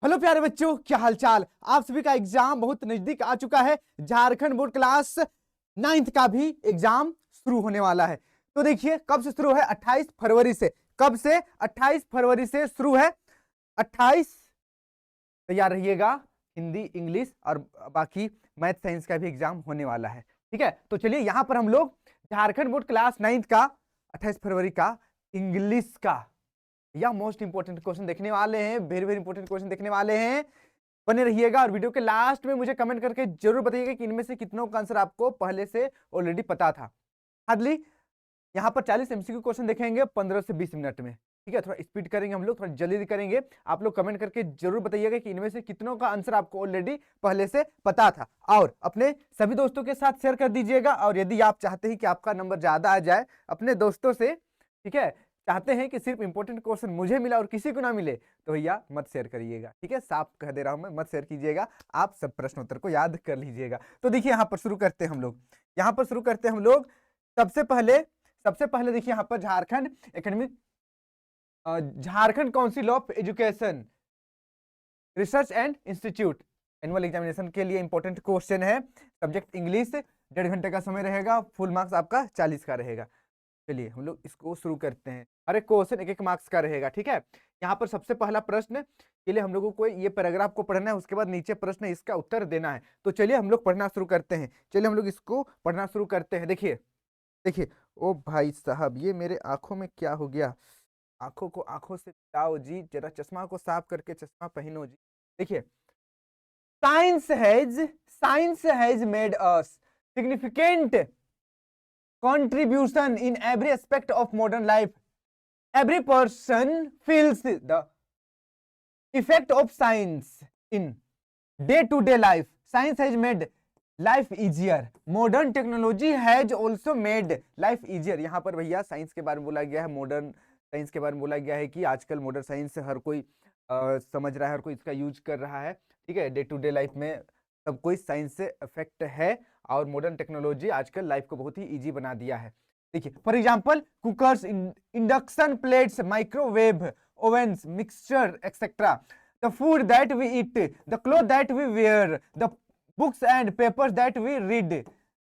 Hello प्यारे बच्चों, क्या हालचाल। आप सभी का एग्जाम बहुत नजदीक आ चुका है। झारखंड बोर्ड क्लास 9th का भी एग्जाम शुरू होने वाला है। तो देखिए कब से शुरू है, 28 फरवरी से। कब से? 28 फरवरी से शुरू है। 28 तैयार रहिएगा। हिंदी, इंग्लिश और बाकी मैथ साइंस का भी एग्जाम होने वाला है। ठीक है, तो चलिए यहाँ पर हम लोग झारखंड बोर्ड क्लास 9th का 28 फरवरी का इंग्लिश का या मोस्ट इंपोर्टेंट क्वेश्चन देखने वाले हैं। वेरी वेरी इंपोर्टेंट क्वेश्चन देखने वाले हैं। बने रहिएगा और वीडियो के लास्ट में मुझे कमेंट करके जरूर बताइएगा कि इनमें से कितनों का आंसर आपको पहले से ऑलरेडी पता था। हार्डली यहाँ पर 40 एमसीक्यू क्वेश्चन देखेंगे 15 से 20 मिनट में। ठीक है, थोड़ा स्पीड करेंगे हम लोग, थोड़ा जल्दी करेंगे। आप लोग कमेंट करके जरूर बताइएगा कि इनमें से कितनों का आंसर आपको ऑलरेडी पहले से पता था, और अपने सभी दोस्तों के साथ शेयर कर दीजिएगा। और यदि आप चाहते हैं कि आपका नंबर ज्यादा आ जाए अपने दोस्तों से, ठीक है, चाहते हैं कि सिर्फ इंपॉर्टेंट क्वेश्चन मुझे मिला और किसी को ना मिले, तो भैया मत शेयर करिएगा। ठीक है, साफ कह दे रहा हूं मैं, मत शेयर कीजिएगा। आप सब प्रश्नोत्तर को याद कर लीजिएगा। तो देखिए यहाँ पर शुरू करते हैं हम लोग। यहाँ पर शुरू करते हैं हम लोग। सबसे पहले देखिए यहाँ पर Jharkhand academic, Jharkhand council of education research and institute annual examination के लिए इंपॉर्टेंट क्वेश्चन है। सब्जेक्ट इंग्लिश, 1.5 घंटे का समय रहेगा। फुल मार्क्स आपका 40 का रहेगा। चलिए हम लोग इसको शुरू करते हैं। हर एक क्वेश्चन 1-1 मार्क्स का रहेगा। ठीक है, यहाँ पर सबसे पहला प्रश्न के लिए हम लोगों को ये पैराग्राफ को पढ़ना है, उसके बाद नीचे प्रश्न इसका उत्तर देना है। तो चलिए हम लोग पढ़ना शुरू करते हैं। चलिए हम लोग इसको पढ़ना शुरू करते हैं। देखिए देखिए, ओ भाई साहब, ये मेरे आंखों में क्या हो गया। आंखों को आंखों से मिलाओ जी, जरा चश्मा को साफ करके चश्मा पहनो जी। देखिए, science has made us significant contribution in every aspect of modern life. Every person feels the effect of science in day-to-day life. Science has made life easier. Modern technology has also made life easier. यहाँ पर भैया science के बारे में बोला गया है, modern science के बारे में बोला गया है कि आजकल मॉडर्न साइंस हर कोई समझ रहा है, हर कोई इसका यूज कर रहा है। ठीक है, डे टू डे लाइफ में सब कोई साइंस से अफेक्ट है, और मॉडर्न टेक्नोलॉजी आजकल लाइफ को बहुत ही इजी बना दिया है। देखिए for example, cookers, induction plates, microwave ओवन्स, mixture etcetera, the food that we eat, the clothes that we wear, the books and papers that we read,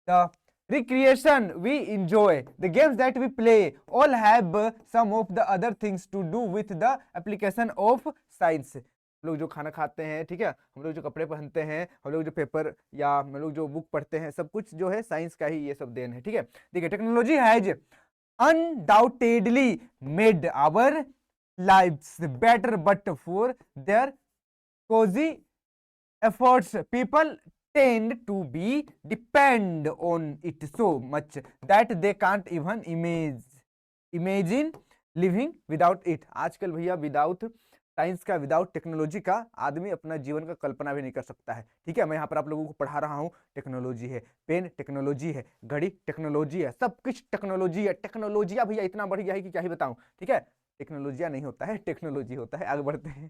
the recreation we enjoy, the games that we play, all have some of the other things to do with the application of science. हम लोग जो खाना खाते हैं, ठीक है, हम लोग जो कपड़े पहनते हैं, हम लोग जो पेपर या हम लोग जो बुक पढ़ते हैं, सब कुछ जो है साइंस का ही ये सब देन है। ठीक है, देखिए, technology has undoubtedly made our lives better, but for their cozy efforts people tend to be depend on it so much that they can't even imagine living without it. आजकल भैया without science का, without technology का आदमी अपना जीवन का कल्पना भी नहीं कर सकता है। ठीक है, मैं यहाँ पर आप लोगों को पढ़ा रहा हूँ, टेक्नोलॉजी है, पेन टेक्नोलॉजी है, घड़ी टेक्नोलॉजी है, सब कुछ टेक्नोलॉजी है। टेक्नोलॉजिया भैया इतना बढ़ गया है कि क्या ही बताऊं। ठीक है, टेक्नोलॉजिया नहीं होता है, टेक्नोलॉजी होता है। आगे बढ़ते हैं।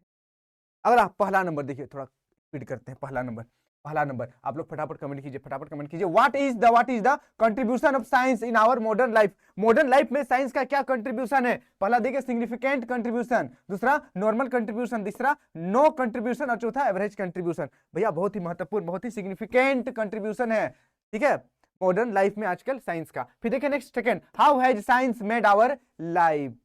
अगर आप पहला नंबर देखिए, थोड़ा स्पीड करते हैं। पहला नंबर आप लोग फटाफट कमेंट कीजिए, फटाफट कमेंट कीजिए। What is the contribution of science in our modern life. Modern life में साइंस का क्या कंट्रीब्यूशन है? पहला देखिए सिग्निफिकेंट कंट्रीब्यूशन, दूसरा नॉर्मल कंट्रीब्यूशन, तीसरा नो कंट्रीब्यूशन और चौथा एवरेज कंट्रीब्यूशन। भैया बहुत ही महत्वपूर्ण, बहुत ही सिग्निफिकेंट कंट्रीब्यूशन है। ठीक है, मॉडर्न लाइफ में आजकल साइंस का। फिर देखिए next second, how has science made our life.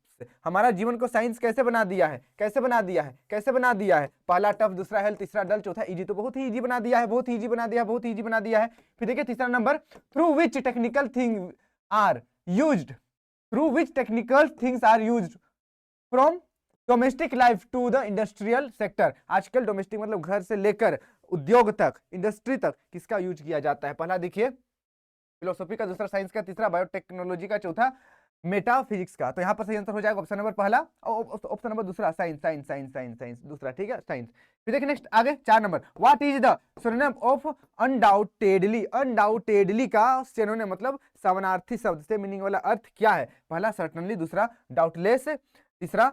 हमारा जीवन को साइंस कैसे बना दिया है, कैसे बना दिया है, कैसे बना दिया है? पहला टफ, दूसरा हेल्थ, तीसरा डल, चौथा इजी। तो बहुत ही इजी बना दिया है, बहुत ही इजी बना दिया, बहुत ही इजी बना दिया है। फिर देखिए तीसरा number, through which technical thing are used, through which technical things are used from domestic life to the industrial sector. आजकल डोमेस्टिक मतलब घर से लेकर उद्योग तक, इंडस्ट्री तक किसका यूज किया जाता है? पहला देखिए फिलोसॉफी का, दूसरा साइंस का, तीसरा बायोटेक्नोलॉजी का, चौथा मेटाफिजिक्स का। तो यहाँ पर सही आंसर हो जाएगा ऑप्शन नंबर पहला, ऑप्शन नंबर दूसरा science, science science science science दूसरा। ठीक है, साइंस। फिर देखिए नेक्स्ट आगे 4 number, what is the synonym of undoubtedly. Undoubtedly का सिनोनिम मतलब समानार्थी शब्द से मीनिंग वाला अर्थ क्या है? पहला सर्टनली, दूसरा डाउटलेस, तीसरा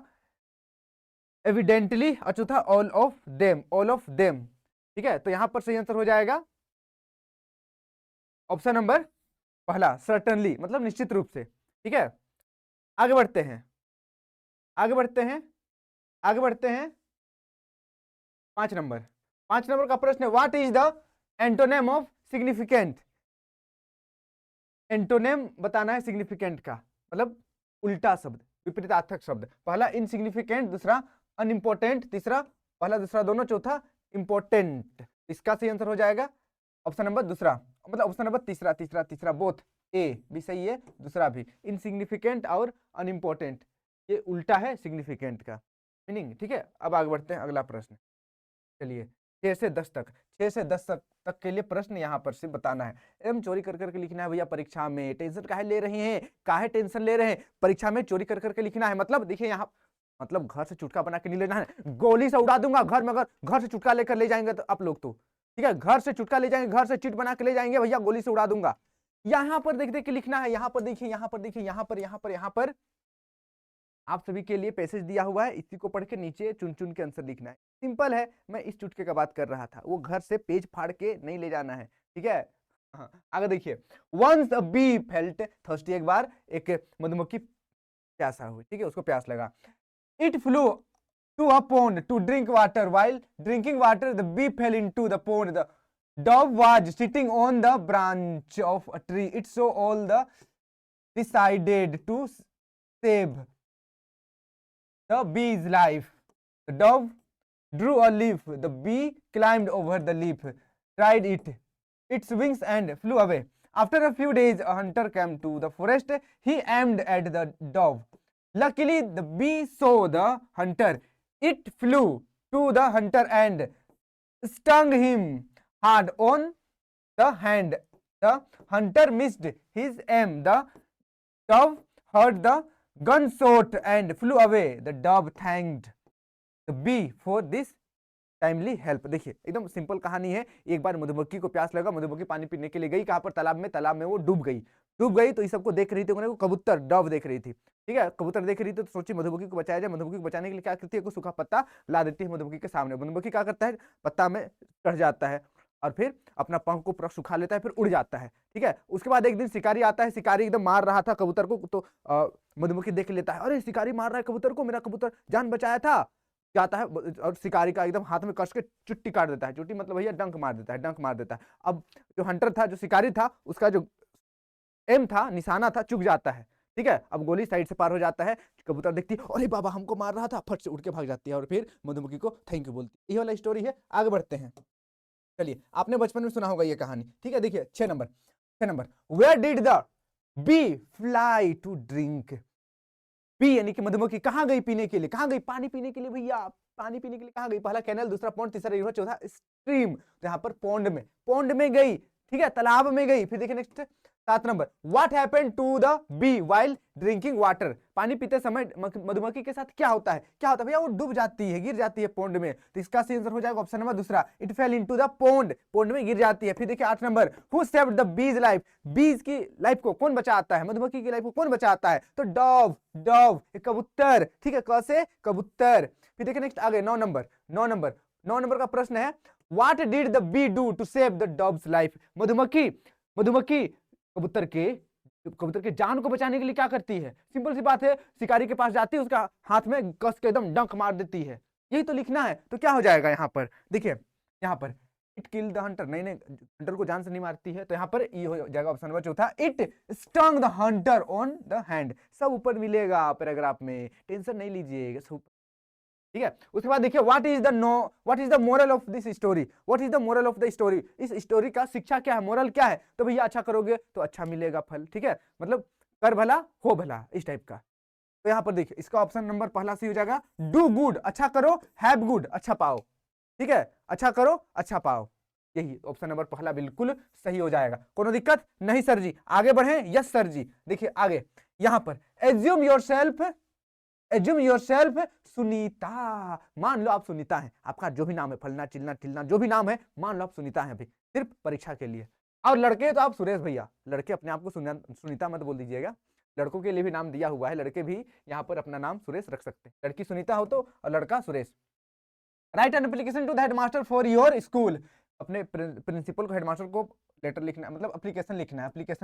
एविडेंटली और चौथा all of them, all of them. ठीक है, तो यहां पर सही आंसर हो जाएगा ऑप्शन नंबर पहला, सर्टनली मतलब निश्चित रूप से। ठीक है, आगे बढ़ते हैं, आगे बढ़ते हैं, आगे बढ़ते हैं। 5 नंबर का प्रश्न है, what is the antonym of significant. Antonym बताना है सिग्निफिकेंट का, मतलब उल्टा शब्द, विपरीतार्थक शब्द। पहला इनसिग्निफिकेंट, दूसरा अनइम्पोर्टेंट, तीसरा पहला दूसरा दोनों, चौथा इंपॉर्टेंट। इसका सही आंसर हो जाएगा ऑप्शन नंबर दूसरा, मतलब ऑप्शन नंबर तीसरा, तीसरा तीसरा बोथ, ए भी सही है, दूसरा भी। इनसिग्निफिकेंट और अनइम्पोर्टेंट ये उल्टा है सिग्निफिकेंट का मीनिंग। ठीक है, अब आगे बढ़ते हैं, अगला प्रश्न। चलिए 6 से 10 तक, 6 से 10 तक के लिए प्रश्न यहाँ पर से बताना है। एकदम चोरी कर करके लिखना है भैया परीक्षा में। टेंशन काहे ले रहे हैं, काहे टेंशन ले रहे हैं, परीक्षा में चोरी कर करके लिखना है। मतलब देखिए यहाँ, मतलब घर से चुटका बना के नहीं लेना है, गोली से उड़ा दूंगा घर में। अगर घर से चुटका लेकर ले जाएंगे तो आप लोग तो ठीक है, घर से चुटका ले जाएंगे, घर से चिट बना के ले जाएंगे भैया, गोली से उड़ा दूंगा। यहाँ पर देख देख के लिखना है, यहाँ पर देखिए, यहाँ पर देखिए, यहाँ पर, यहाँ पर, यहाँ पर आप सभी के लिए पैसेज दिया हुआ है, इसी को पढ़ के नीचे चुन चुन के आंसर लिखना है। सिंपल है, मैं इस चुटके का बात कर रहा था, वो घर से पेज फाड़ के नहीं ले जाना है। ठीक है, हाँ आगे देखिए, once a bee felt thirsty, एक बार एक मधुमक्खी प्यासा हुई, ठीक है, उसको प्यास लगा। It flew to a pond to drink water. While drinking water, the bee fell into the pond. The dove was sitting on the branch of a tree. It saw all the decided to save the bee's life. The dove drew a leaf. The bee climbed over the leaf, tried its wings and flew away. After a few days, a hunter came to the forest. He aimed at the dove. Luckily, the bee saw the hunter. It flew to the hunter and stung him hard on the hand. The hunter missed his aim. The dove heard the gunshot and flew away. The dove thanked the bee for this timely help. देखिए एकदम simple कहानी है। एक बार मधुमक्खी को प्यास लगा, मधुमक्खी पानी पीने के लिए गई, कहां पर, तालाब में वो डूब गई। तो इस सबको देख रही थी, उन्हें कबूतर डव देख रही थी। ठीक है, कबूतर देख रही थी तो सोची मधुमक्खी को बचाया जाए। मधुमक्खी को बचाने के लिए क्या करती है, कुछ सूखा पत्ता ला देती है मधुमक्खी के सामने। मधुमक्खी क्या करता है, पत्ता में चढ़ जाता है और फिर अपना पंख को पूरा सुखा लेता है, फिर उड़ जाता है। ठीक है, उसके बाद एक दिन शिकारी आता है, शिकारी एकदम मार रहा था कबूतर को, तो मधुमक्खी देख लेता है, अरे शिकारी मार रहा है कबूतर को, मेरा कबूतर जान बचाया था। जाता है और शिकारी का एकदम हाथ में कस के चुट्टी काट देता है। चुट्टी मतलब भैया डंक मार देता है, डंक मार देता है। अब जो हंटर था, जो शिकारी था, उसका जो एम था, निशाना था, चुक जाता है। ठीक है, अब गोली साइड से पार हो जाता है, कबूतर देखती है, अरे बाबा हमको मार रहा था, फट से उड़ के भाग जाती है और फिर मधुमक्खी को थैंक यू बोलती है। ये वाला स्टोरी है। आगे बढ़ते हैं। चलिए, आपने बचपन में सुना होगा ये कहानी। ठीक है, देखिए 6 number, where did the bee fly to drink. Bee यानी कि मधुमक्खी कहाँ गई पीने के लिए, कहाँ गई, पानी पीने के लिए भैया, पानी पीने के लिए कहाँ गई। पहला कैनल, दूसरा पॉन्ड, तीसरा रिवर, चौथा स्ट्रीम। तो यहाँ पर पॉन्ड में गई। ठीक है, तालाब में गई। फिर देखिए next 7 number, what happened to the bee while drinking water. पानी पीते समय मधुमक्खी के साथ क्या होता है, भैया वो डूब जाती है, गिर जाती है पॉन्ड में। तो इसका सही आंसर हो जाएगा ऑप्शन नंबर दूसरा, it fail into the pond में गिर जाती है। फिर देखिए 8 number, who saved the bees life. बीज की लाइफ को कौन बचाता है, मधुमक्खी की लाइफ को कौन बचाता है, तो डव कबूतर। ठीक है, कैसे, कबूतर। फिर देखिए नेक्स्ट आगे 9 नंबर का प्रश्न है, what did the bee do to save the dove's life. मधुमक्खी कबूतर के जान को बचाने के लिए क्या करती है। सिंपल सी बात है, शिकारी के पास जाती है, उसका हाथ में कस के एकदम डंक मार देती है। यही तो लिखना है। तो क्या हो जाएगा यहाँ पर, देखिए यहाँ पर इट किल द हंटर, नहीं हंटर को जान से नहीं मारती है। तो यहाँ पर ये हो जाएगा ऑप्शन नंबर चौथा, it stung the Hunter on the hand. सब ऊपर मिलेगा पैराग्राफ में, टेंशन नहीं लीजिएगा। ठीक है, उसके बाद देखिए what is the moral of this story. What is the moral of the story, इस स्टोरी का शिक्षा क्या है, मोरल क्या है। तो भैया अच्छा करोगे तो अच्छा मिलेगा फल। ठीक है, मतलब कर भला हो भला, इस टाइप का। तो यहाँ पर देखिए इसका ऑप्शन नंबर पहला सही हो जाएगा, डू गुड अच्छा करो, हैव गुड अच्छा पाओ। ठीक है, अच्छा करो अच्छा पाओ, यही ऑप्शन नंबर पहला बिल्कुल सही हो जाएगा। कोनो दिक्कत नहीं सर जी, आगे बढ़े। यस सर जी। देखिए आगे यहाँ पर, एज्यूम योरसेल्फ सुनीता। मान लो आप सुनीता हैं, आपका जो भी नाम है, फलना चिलना टिलना जो भी नाम है, मान लो आप सुनीता हैं अभी, सिर्फ परीक्षा के लिए। और लड़के तो आप सुरेश भैया, लड़के अपने आप को सुनीता मत बोल दीजिएगा, लड़कों के लिए भी नाम दिया हुआ है, लड़के भी यहाँ पर अपना नाम सुरेश रख सकते हैं। लड़की सुनीता हो तो और लड़का Suresh. Write an application to the headmaster for your school. अपने प्रिंसिपल को, हेडमास्टर को लेटर लिखना है, मतलब एप्लीकेशन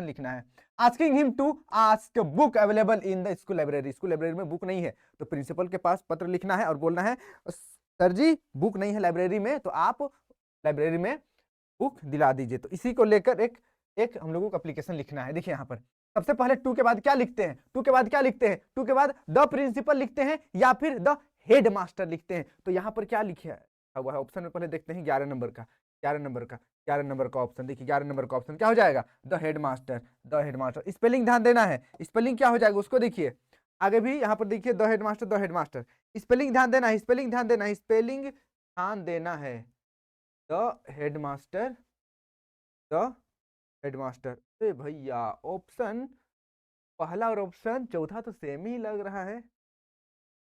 लिखना है। Asking him to ask book available in the school library. School library में बुक नहीं है तो प्रिंसिपल के पास पत्र लिखना है और बोलना है सर जी बुक नहीं है लाइब्रेरी में, तो आप लाइब्रेरी में बुक दिला दीजिए। तो इसी को लेकर एक एक हम लोगों को एप्लीकेशन लिखना है। देखिए यहाँ पर सबसे पहले टू के बाद क्या लिखते हैं, टू के बाद क्या लिखते हैं, टू के बाद द प्रिंसिपल लिखते हैं या फिर द हेड मास्टर लिखते हैं। तो यहाँ पर क्या लिखा हुआ है ऑप्शन में, पहले देखते हैं 11 नंबर का, 11 नंबर का, 11 नंबर का ऑप्शन। देखिए 11 नंबर का ऑप्शन क्या हो जाएगा, the head master, the head master. Spelling ध्यान देना है, स्पेलिंग क्या हो जाएगा उसको देखिए। आगे भी यहाँ पर देखिए the head master, the head master, spelling ध्यान देना है, स्पेलिंग ध्यान देना है, स्पेलिंग ध्यान देना है। The head master, the headmaster. अरे भैया ऑप्शन पहला और ऑप्शन चौथा तो सेम ही लग रहा है।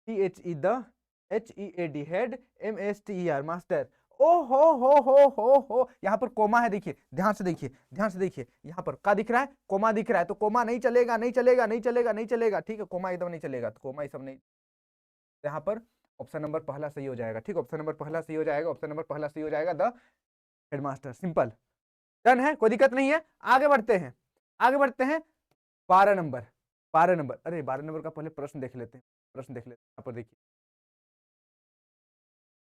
THE the, HEAD head, MASTER master. ओ हो, यहाँ पर कोमा है, देखिए ध्यान से देखिए, ध्यान से देखिए, यहाँ पर क्या दिख रहा है, कोमा दिख रहा है। तो कोमा नहीं चलेगा, नहीं चलेगा, नहीं चलेगा, नहीं चलेगा, ठीक है, कोमा एकदम नहीं चलेगा, तो कोमा ये सब नहीं। यहाँ पर ऑप्शन नंबर पहला सही हो जाएगा, ठीक, ऑप्शन नंबर पहला सही हो जाएगा, ऑप्शन नंबर पहला सही हो जाएगा, द हेडमास्टर। सिंपल डन है, कोई दिक्कत नहीं है। आगे बढ़ते हैं, आगे बढ़ते हैं 12 नंबर, 12 नंबर। अरे 12 नंबर का पहले प्रश्न देख लेते हैं, प्रश्न देख लेते हैं। यहाँ पर देखिए,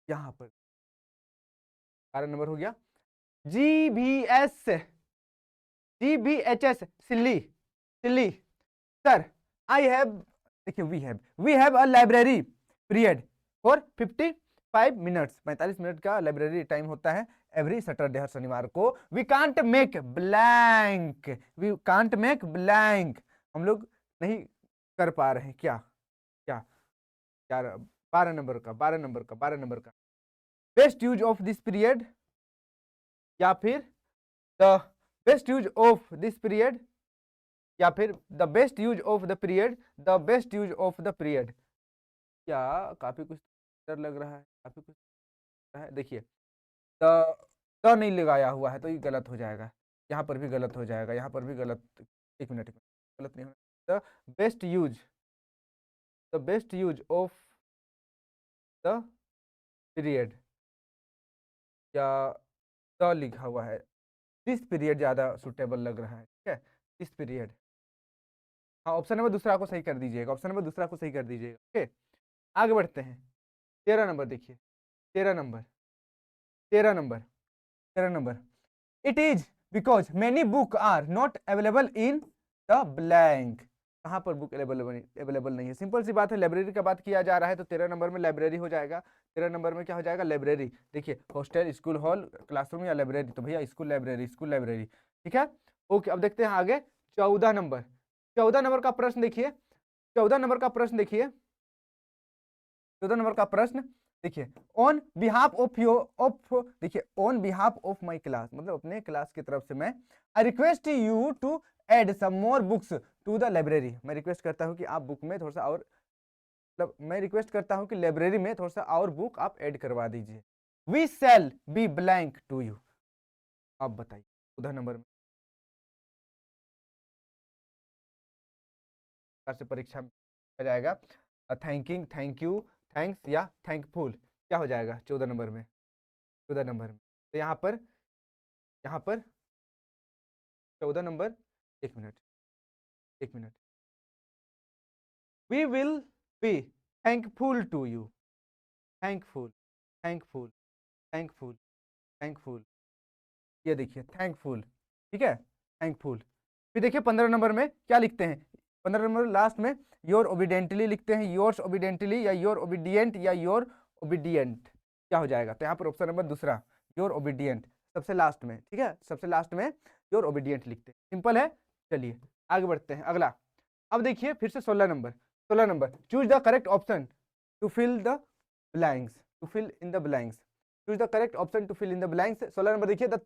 यहाँ पर 12 नंबर हो गया। GBHS Silli, Silli sir I have, देखिए we have a library period for 55 minutes, 45 minute का लाइब्रेरी टाइम होता है एवरी सैटरडे, हर शनिवार को। We can't make blank, we can't make blank, हम लोग नहीं कर पा रहे हैं क्या, क्या क्या 12 नंबर का, 12 नंबर का, 12 नंबर का। Best use of this period या फिर the best use of this period या फिर the best use of the period, the best use of the period. क्या काफी कुछ डर लग रहा है, काफी कुछ है। देखिए द नहीं लगाया हुआ है तो ये गलत हो जाएगा, यहाँ पर भी गलत हो जाएगा, यहाँ पर भी गलत। एक मिनट, गलत नहीं होना। The best use, the best use of the period या द लिखा हुआ है, दिस पीरियड ज्यादा सुटेबल लग रहा है, ठीक है, दिस पीरियड। हाँ ऑप्शन नंबर दूसरा को सही कर दीजिएगा, ऑप्शन नंबर दूसरा को सही कर दीजिएगा। ओके आगे बढ़ते हैं। 13 नंबर देखिए, 13 number, 13 number, 13 number. It is because many book are not available in the blank. कहाँ पर बुक अवेलेबल नहीं है, सिंपल सी बात है, लाइब्रेरी का बात किया जा रहा है तो 13 नंबर में लाइब्रेरी हो जाएगा। 13 नंबर में क्या हो जाएगा, लाइब्रेरी। देखिए हॉस्टल, स्कूल, हॉल, क्लासरूम या लाइब्रेरी, तो भैया स्कूल लाइब्रेरी, स्कूल लाइब्रेरी, ठीक है। ओके अब देखते हैं आगे 14 नंबर, 14 नंबर का प्रश्न देखिए, 14 नंबर का प्रश्न देखिए, 14 नंबर का प्रश्न देखिए, on behalf of your of, देखिए on behalf of my class, मतलब अपने क्लास की तरफ से मैं, I request you to add some more books to the library. मैं रिक्वेस्ट करता हूं कि आप बुक में थोड़ा सा और, मतलब मैं रिक्वेस्ट करता हूं कि लाइब्रेरी में थोड़ा सा और बुक आप ऐड करवा दीजिए। We shall be blank to you. आप बताइए 14 नंबर में से परीक्षा में आ जाएगा, थैंकिंग, थैंक यू, थैंक्स या थैंकफुल, क्या हो जाएगा 14 नंबर में, 14 नंबर में। तो यहाँ पर, यहाँ पर 14 नंबर, एक मिनट, एक minute, we will be thankful to you, thankful, thankful, thankful, thankful, ये देखिए थैंकफुल, ठीक है, थैंकफुल। फिर देखिए 15 नंबर में क्या लिखते हैं, 15 नंबर लास्ट में योर ओबिडेंटली लिखते हैं, योर्स ओबिडेंटली या योर ओबिडियंट या योर ओबिडियंट, क्या हो जाएगा। तो यहाँ पर ऑप्शन नंबर दूसरा योर ओबिडियंट सबसे लास्ट में, ठीक है, सबसे लास्ट में योर ओबिडियंट लिखते हैं, सिंपल है। चलिए आगे बढ़ते हैं अगला। अब देखिए फिर से 16 नंबर, 16 नंबर, choose the correct option to fill the blanks, to fill in the blanks, choose the correct option to fill in the blanks. 16 नंबर देखिए, the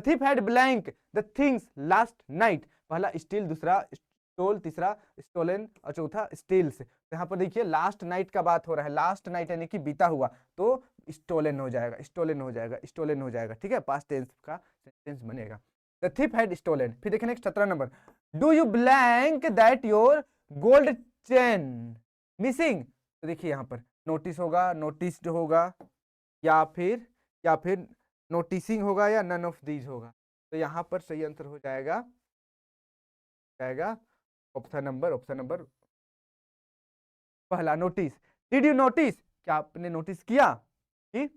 thief had blank the things last night। पहला स्टील, दूसरा stole, तीसरा stolen और चौथा steels. तो यहाँ पर देखिए लास्ट नाइट का बात हो रहा है, लास्ट नाइट यानी कि बीता हुआ, तो स्टोलन हो जाएगा, स्टोलन हो जाएगा, स्टोलन हो जाएगा, ठीक है, पास्ट टेंस का सेंटेंस बनेगा। The thief had stolen। फिर देखिए next 17 number, do you blank that your gold chain missing. तो देखिए यहाँ पर नोटिस होगा, नोटिस्ड होगा या फिर नोटिसिंग होगा या नन ऑफ दीज होगा। तो यहाँ पर सही आंसर हो जाएगा, ऑप्शन नंबर, ऑप्शन नंबर पहला, नोटिस। डिड यू नोटिस क्या आपने नोटिस किया कि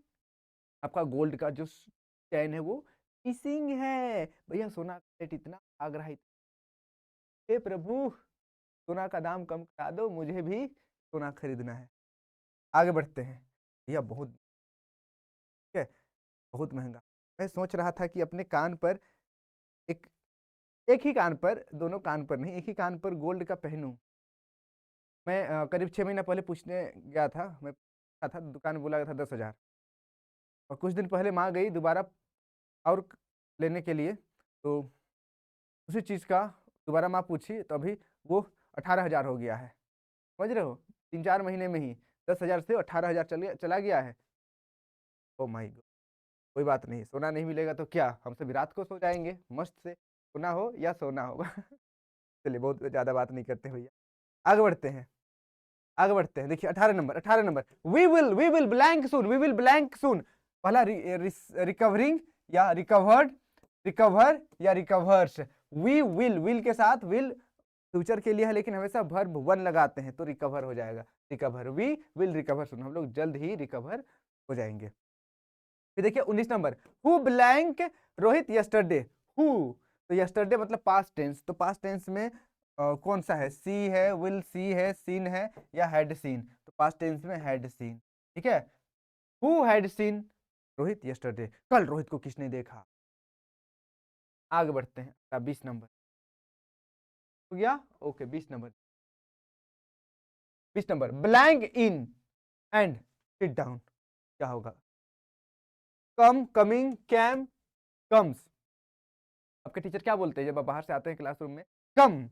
आपका गोल्ड का जो चैन है वो मिसिंग है? भैया सोना का रेट इतना भाग रहा है, हे प्रभु सोना का दाम कम करा दो, मुझे भी सोना खरीदना है। आगे बढ़ते हैं। भैया बहुत, ठीक है, बहुत महंगा। मैं सोच रहा था कि अपने कान पर एक एक ही कान पर, दोनों कान पर नहीं, एक ही कान पर गोल्ड का पहनूं। मैं करीब 6 महीना पहले पूछने गया था, मैं पूछा था, दुकान में बोला था 10,000, और कुछ दिन पहले माँ गई दोबारा और लेने के लिए, तो उसी चीज़ का दोबारा माँ पूछी तो अभी वो 18,000 हो गया है। समझ रहे हो, 3-4 महीने में ही 10,000 से 18,000 चला गया है। ओ माई गॉड। कोई बात नहीं, सोना नहीं मिलेगा तो क्या, हम सभी रात को सो जाएंगे मस्त से, सोना हो या सोना हो। चलिए बहुत ज़्यादा बात नहीं करते भैया, आगे बढ़ते हैं। आगे बढ़ते हैं, देखिए 18 नंबर, 18 नंबर, we will blank soon, we will blank soon. पहला रिकवरिंग या रिकवर्ड, रिकवर या रिकवर्स। वी विल के साथ विल फ्यूचर के लिए है, लेकिन हमेशा वर्ब वन लगाते हैं तो रिकवर हो जाएगा, recover, we will recover soon, हम लोग जल्द ही रिकवर हो जाएंगे। फिर देखिए 19 number, who blank Rohit yesterday, who, तो यस्टरडे मतलब पास्ट टेंस, तो पास्ट टेंस में कौन सा है, सी है, विल सी है, सीन है या हैड सीन, तो पास्ट टेंस में हैड सीन, ठीक है। Who had seen Rohit yesterday, कल रोहित को किसने देखा। आगे बढ़ते हैं, 20 नंबर हो गया, okay 20 number, 20 number, blank in and sit down, क्या होगा, कम, कमिंग, कैम, कम्स। आपके टीचर क्या बोलते हैं जब आप बाहर से आते हैं क्लासरूम में, कम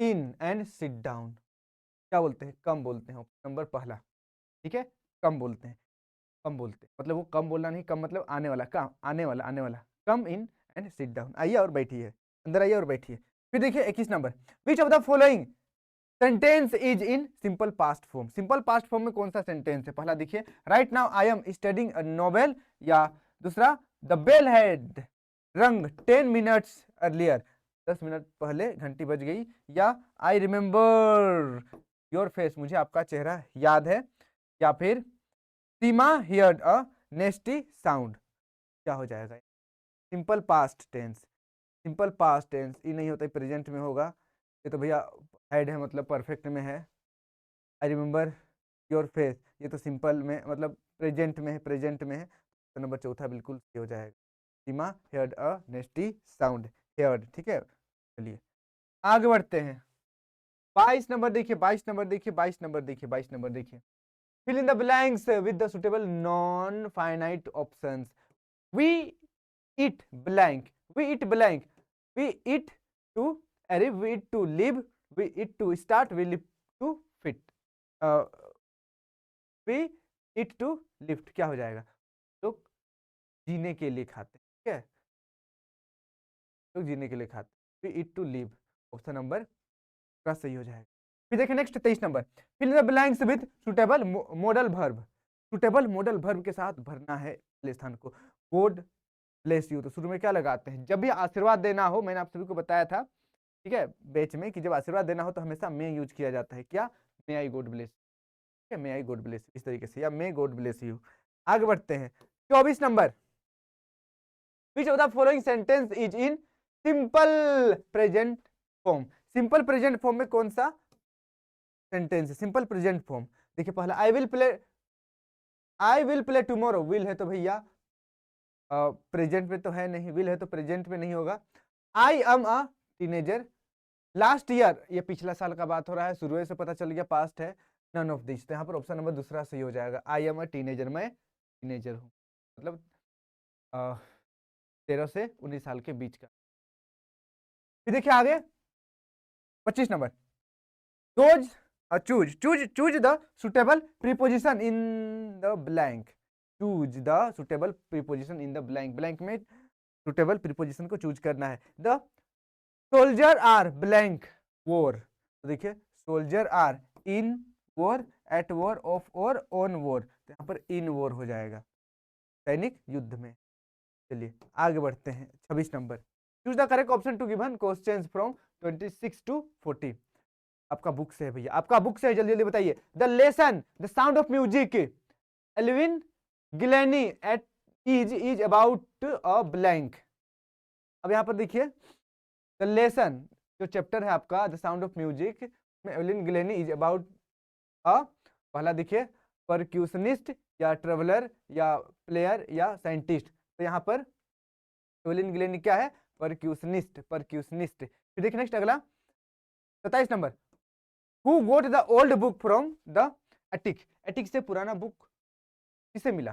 इन एंड सिट डाउन, क्या बोलते हैं, कम बोलते हैं, ऑप्शन नंबर पहला, ठीक है, कम बोलते हैं, कम बोलते हैं, मतलब वो कम बोलना नहीं, कम मतलब आने वाला, कम आने वाला, आने वाला, कम इन एंड सिट डाउन, आइए और बैठिए, अंदर आइए और बैठिए। फिर देखिए 21 number, which of the following sentence is in simple past form, simple past form में कौन सा सेंटेंस है, पहला देखिए, right now I am studying a novel, या दूसरा, द बेल हैड रंग 10 मिनट्स अर्लियर, 10 मिनट पहले घंटी बज गई, या आई रिमेंबर योर फेस, मुझे आपका चेहरा याद है, या फिर सीमा हियर्ड अ नेस्टी साउंड, क्या हो जाएगा, simple past tense, simple past tense ये नहीं होता, प्रेजेंट में होगा, ये तो भैया हैड है मतलब परफेक्ट में है, आई रिमेंबर योर फेस ये तो सिंपल में मतलब प्रेजेंट में है, प्रेजेंट में है, तो नंबर चौथा बिल्कुल सही हो जाएगा, सीमा हेयर्ड अ नेस्टी साउंड, हेयर्ड, ठीक है। चलिए आगे बढ़ते हैं, 22 नंबर देखिए, 22 नंबर देखिए, 22 नंबर देखिए, 22 नंबर देखिए, fill in the blanks with the suitable non finite options, we eat blank, we eat blank, we eat to arrive, we eat to live, we eat to start, we live to fit, we eat to lift, क्या हो जाएगा, लोग जीने के लिए खाते हैं, ठीक है, लोग जीने के लिए खाते हैं, we eat to live, option number का सही हो जाएगा। फिर देखिए next 23 number, fill in the blanks with suitable modal verb, suitable modal verb के साथ भरना है पहले स्थान को, गॉड ब्लेस यू, तो शुरू में क्या लगाते हैं, जब भी आशीर्वाद देना हो, मैंने आप सभी को बताया था, ठीक है, बैच में, कि जब आशीर्वाद देना हो तो हमेशा मे यूज किया जाता है, क्या, मे आई गॉड ब्लेस, ठीक है, मे आई गॉड ब्लेस इस तरीके से, या मे गॉड ब्लेस यू। आगे बढ़ते हैं, 24 number, which of the following sentence is in simple present form, simple present form में कौन सा सेंटेंस है, सिंपल प्रेजेंट फॉर्म, देखिए पहला, I will play tomorrow, will है तो भैया प्रेजेंट में तो है नहीं, विल है तो प्रेजेंट में नहीं होगा, I am a teenager, last year ये पिछला साल का बात हो रहा है, शुरू से पता चल गया पास्ट है, नन ऑफ दिस, तो यहाँ पर ऑप्शन नंबर दूसरा सही हो जाएगा, आई एम अ टीनेजर, मैं टीनेजर हूँ, मतलब 13 से 19 साल के बीच का। फिर देखिए आगे 25 number, those choose the suitable preposition in the blank, choose the suitable preposition in the blank, blank में सुटेबल प्रीपोजिशन को चूज करना है, the soldier are blank war, तो देखिए soldier are in war, at war, of war, on war, तो यहाँ पर in war हो जाएगा, सैनिक युद्ध में। चलिए आगे बढ़ते हैं, 26 number, choose the correct option to given questions from 26 to 40, आपका बुक से है भैया, आपका बुक से है, जल्दी जल्दी बताइए। The lesson the sound of music, Evelyn Glennie it is about a blank. अब यहाँ पर देखिए द लेसन, जो चैप्टर है आपका द साउंड ऑफ म्यूजिक में एल्विन गिलेनी इज अबाउट अ, पहला देखिए परक्यूशनिस्ट या ट्रेवलर या प्लेयर या साइंटिस्ट। तो यहाँ पर एल्विन गिलेनी क्या है, परक्यूशनिस्ट, परक्यूशनिस्ट। फिर देखिए नेक्स्ट अगला 27 number, who got the old book from the attic, attic से पुराना बुक किसे मिला?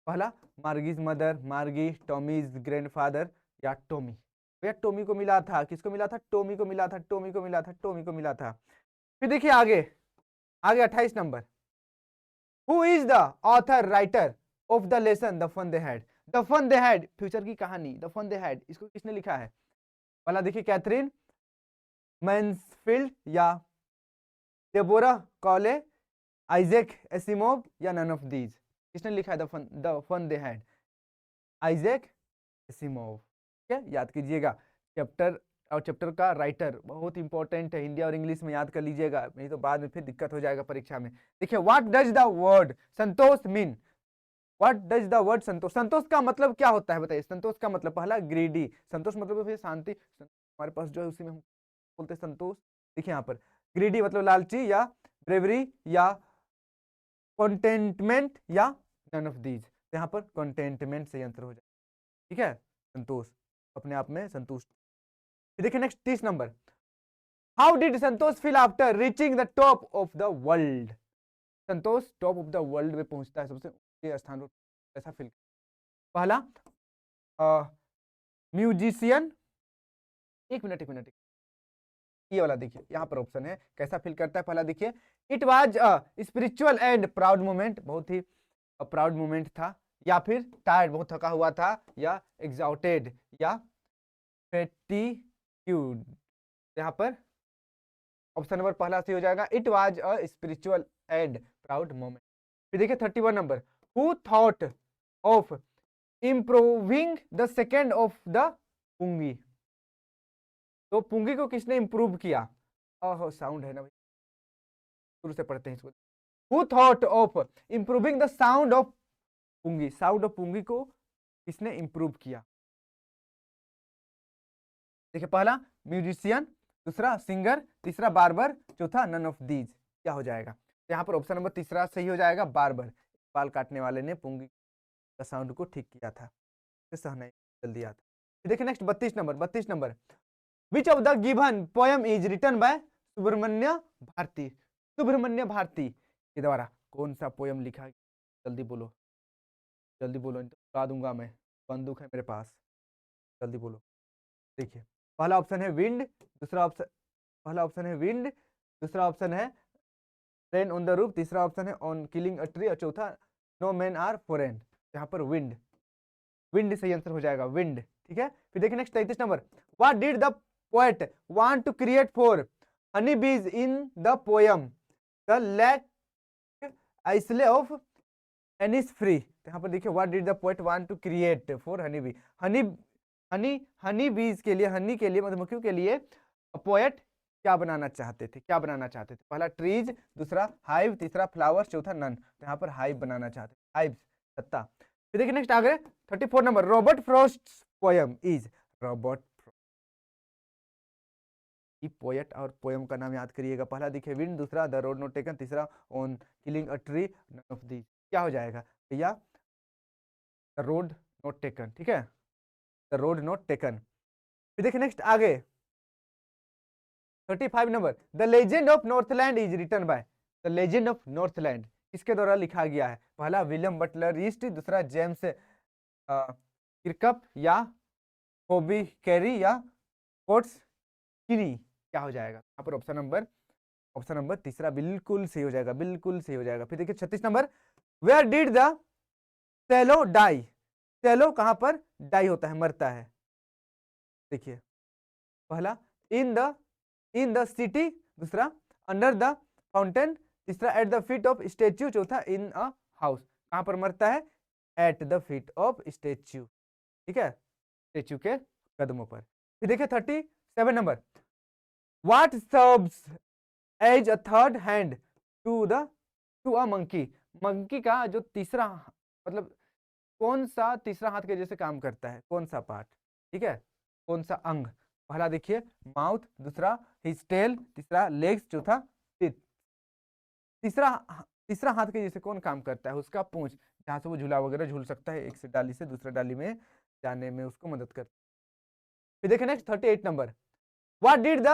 पहला मार्गीज मदर, मार्गी, टॉमीज ग्रैंडफादर या टॉमी। भैया टॉमी को मिला था, किसको मिला था? टॉमी को मिला था, टॉमी को मिला था, टॉमी को मिला था। फिर देखिए आगे, आगे 28 number, who is the author writer of the lesson the fun they had, the fun they had future की कहानी, द फन दे हैड, इसको किसने लिखा है? पहला देखिए कैथरीन मैन्सफील्ड या डेबोरा कॉले, आइजैक एसिमोव या नन ऑफ दीज। किसने लिखा है the fun they had? Isaac Asimov. ठीक है, याद कीजिएगा। चैप्टर और चैप्टर का राइटर बहुत इंपॉर्टेंट है, हिंदी और इंग्लिश में याद कर लीजिएगा, नहीं तो बाद में फिर दिक्कत हो जाएगा परीक्षा में। देखिए what does the word Santosh mean, what does the word Santosh, Santosh का मतलब क्या होता है बताइए? संतोष का मतलब पहला ग्रीडी, संतोष मतलब फिर शांति, हमारे पास जो है उसी में हम बोलते हैं संतोष। देखिए यहाँ पर ग्रीडी मतलब लालची या ब्रेवरी या कंटेंटमेंट या नन ऑफ दीज। यहाँ पर कंटेंटमेंट सही आंसर हो जाए। ठीक है, संतोष, अपने आप में संतुष्ट। देखिए next 30 number, how did Santosh feel after reaching the top of the world, Santosh top of the world में पहुंचता है, सबसे ऊंचे स्थान पर ऐसा फील। पहला म्यूजिशियन, एक मिनट ये वाला देखिए, यहाँ पर ऑप्शन है कैसा फील करता है। पहला देखिए it was a spiritual and proud moment, बहुत ही प्राउड मोमेंट था, या फिर टायर्ड, बहुत थका हुआ था, या एग्जॉटेड या फैटिग्यूड। यहाँ पर ऑप्शन नंबर पहला सही हो जाएगा, it was a spiritual and proud moment. फिर देखिए 31 नंबर, who thought of improving the second of the pungi, तो पुंगी को किसने इंप्रूव किया? ओहो साउंड है ना भाई, शुरू से पढ़ते हैं इसको। Who thought of improving the sound of pungi, sound of pungi को किसने इंप्रूव किया? देखिए पहला म्यूजिशियन, दूसरा सिंगर, तीसरा बार्बर, चौथा नन ऑफ दीज। क्या हो जाएगा? तो यहाँ पर ऑप्शन नंबर तीसरा सही हो जाएगा, बार्बर, बाल काटने वाले ने पुंगी का साउंड को ठीक किया था, सहना जल्दी आता। देखिए next 32 number, which of the given poem is written by Subramania Bharati, Subramania Bharati के द्वारा कौन सा पोएम लिखा? जल्दी बोलो, जल्दी बोलो, बता दूंगा मैं, बंदूक है मेरे पास, जल्दी बोलो। देखिए पहला ऑप्शन है विंड, दूसरा ऑप्शन, पहला ऑप्शन है विंड, दूसरा ऑप्शन है रेन ऑन द रूफ, तीसरा ऑप्शन है ऑन किलिंग अ ट्री और चौथा नो मैन आर फॉरेन। यहाँ पर विंड, विंड सही आंसर हो जाएगा, विंड। ठीक है, फिर देखिए नेक्स्ट 33 नंबर, what did the poet want to create for honey bees in the poem the lake isle of Innisfree. यहाँ पर देखिए what did the poet want to create for honey bee, honey honey honey bees के लिए, हनी के लिए, मधुमक्खियों के लिए पोएट क्या बनाना चाहते थे? क्या बनाना चाहते थे? पहला ट्रीज, दूसरा हाइव, तीसरा फ्लावर्स, चौथा नन। तो यहाँ पर हाइव बनाना चाहते थे, हाइव, सत्ता। फिर देखिए नेक्स्ट आगे 34 number, Robert Frost poem is, Robert poet और पोएम का नाम याद करिएगा। पहला देखिए विंड, दूसरा द रोड नॉट टेकन, तीसरा on killing a tree, none of these. क्या हो जाएगा भैया? The road not taken. ठीक है, द रोड नॉट टेकन। फिर देखिए नेक्स्ट आगे 35 number, the legend of Northland is written by, the legend of Northland किसके द्वारा लिखा गया है? पहला विलियम बटलर ईस्ट, दूसरा जेम्स किरकप या हॉबी कैरी या कोट्स किनी। क्या हो जाएगा? यहाँ पर ऑप्शन नंबर तीसरा बिल्कुल सही हो जाएगा, बिल्कुल सही हो जाएगा। फिर देखिए 36 नंबर, where did the swallow die, swallow कहां पर डाई होता है, मरता है? देखिए पहला इन द सिटी, दूसरा अंडर द फाउंटेन, तीसरा at the feet of statue, चौथा इन अ हाउस। कहां पर मरता है? At the feet of statue. ठीक है, स्टेच्यू के कदमों पर। फिर देखिए 37 नंबर, what serves as a third hand to a monkey. Monkey का जो तीसरा, मतलब कौन सा तीसरा हाथ के जैसे काम करता है, कौन सा पार्ट, ठीक है, कौन सा अंग। पहला देखिए माउथ, दूसरा हिज टेल, तीसरा लेग्स, चौथा टीथ। तीसरा तीसरा हाथ के जैसे कौन काम करता है, उसका पूंछ, जहां से वो झूला वगैरह झूल सकता है, एक से डाली से दूसरे डाली में जाने में उसको मदद करता है। फिर देखिए next 38 number, what did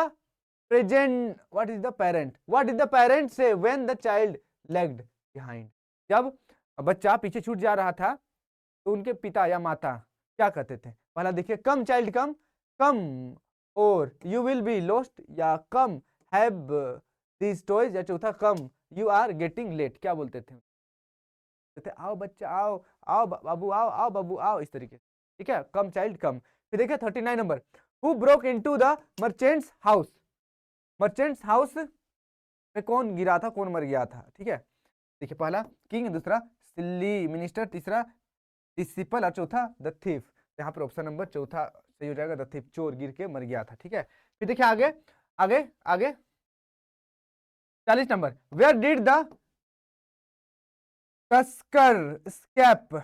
the parent say when the child lagged behind? जब बच्चा पीछे छूट जा रहा था तो उनके पिता या माता क्या कहते थे। पहला देखिए कम चाइल्ड कम, कम और यू विल बी लॉस्ट, या कम हैव दीज टॉयज, या चौथा कम यू आर गेटिंग लेट। क्या बोलते थे, कहते आओ बच्चा आओ, आओ बाबू आओ, आओ बाबू आओ, इस तरीके से, ठीक है, कम चाइल्ड कम। फिर देखिए 39 number, who broke into the merchants house. Merchants house में कौन गिरा था, कौन मर गया था, ठीक है। देखिए पहला किंग, दूसरा सिल्ली मिनिस्टर, तीसरा डिसिपल और चौथा द थीफ। यहाँ पर ऑप्शन नंबर चौथा सही हो जाएगा, द थीफ, चोर गिर के मर गया था, ठीक है। फिर देखिए आगे आगे आगे 40 number, where did the tusker escape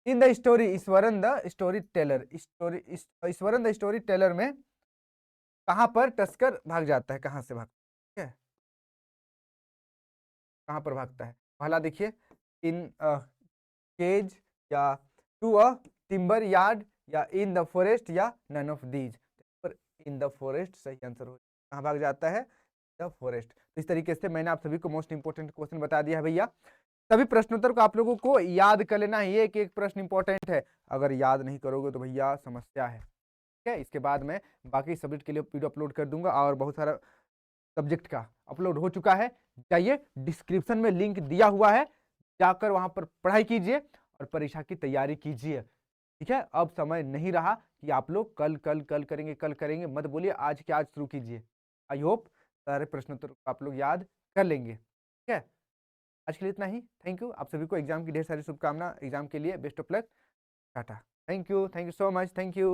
in the story Iswaran the story teller. Iswaran the story teller में कहां पर टस्कर भाग जाता है, कहां से भागता है, ठीक है, कहां पर भागता है। पहला देखिए इन केज, या टू अ टिम्बर यार्ड, या इन द फॉरेस्ट, या नन ऑफ दीज। पर इन द फॉरेस्ट सही आंसर हो, कहां भाग जाता है, द फॉरेस्ट। तो इस तरीके से मैंने आप सभी को मोस्ट इंपोर्टेंट क्वेश्चन बता दिया है भैया। सभी प्रश्नोत्तर को आप लोगों को याद कर लेना है, एक एक प्रश्न इंपॉर्टेंट है, अगर याद नहीं करोगे तो भैया समस्या है, ठीक है। इसके बाद मैं बाकी सब्जेक्ट के लिए वीडियो अपलोड कर दूंगा, और बहुत सारा सब्जेक्ट का अपलोड हो चुका है, जाइए डिस्क्रिप्शन में लिंक दिया हुआ है, जाकर वहां पर पढ़ाई कीजिए और परीक्षा की तैयारी कीजिए, ठीक है। अब समय नहीं रहा कि आप लोग कल कल कल करेंगे, कल करेंगे मत बोलिए, आज के आज शुरू कीजिए। आई होप सारे प्रश्नोत्तर आप लोग याद कर लेंगे, ठीक है। आज के लिए इतना ही, थैंक यू। आप सभी को एग्जाम की ढेर सारी शुभकामना, एग्जाम के लिए best of luck, Tata, thank you so much, thank you.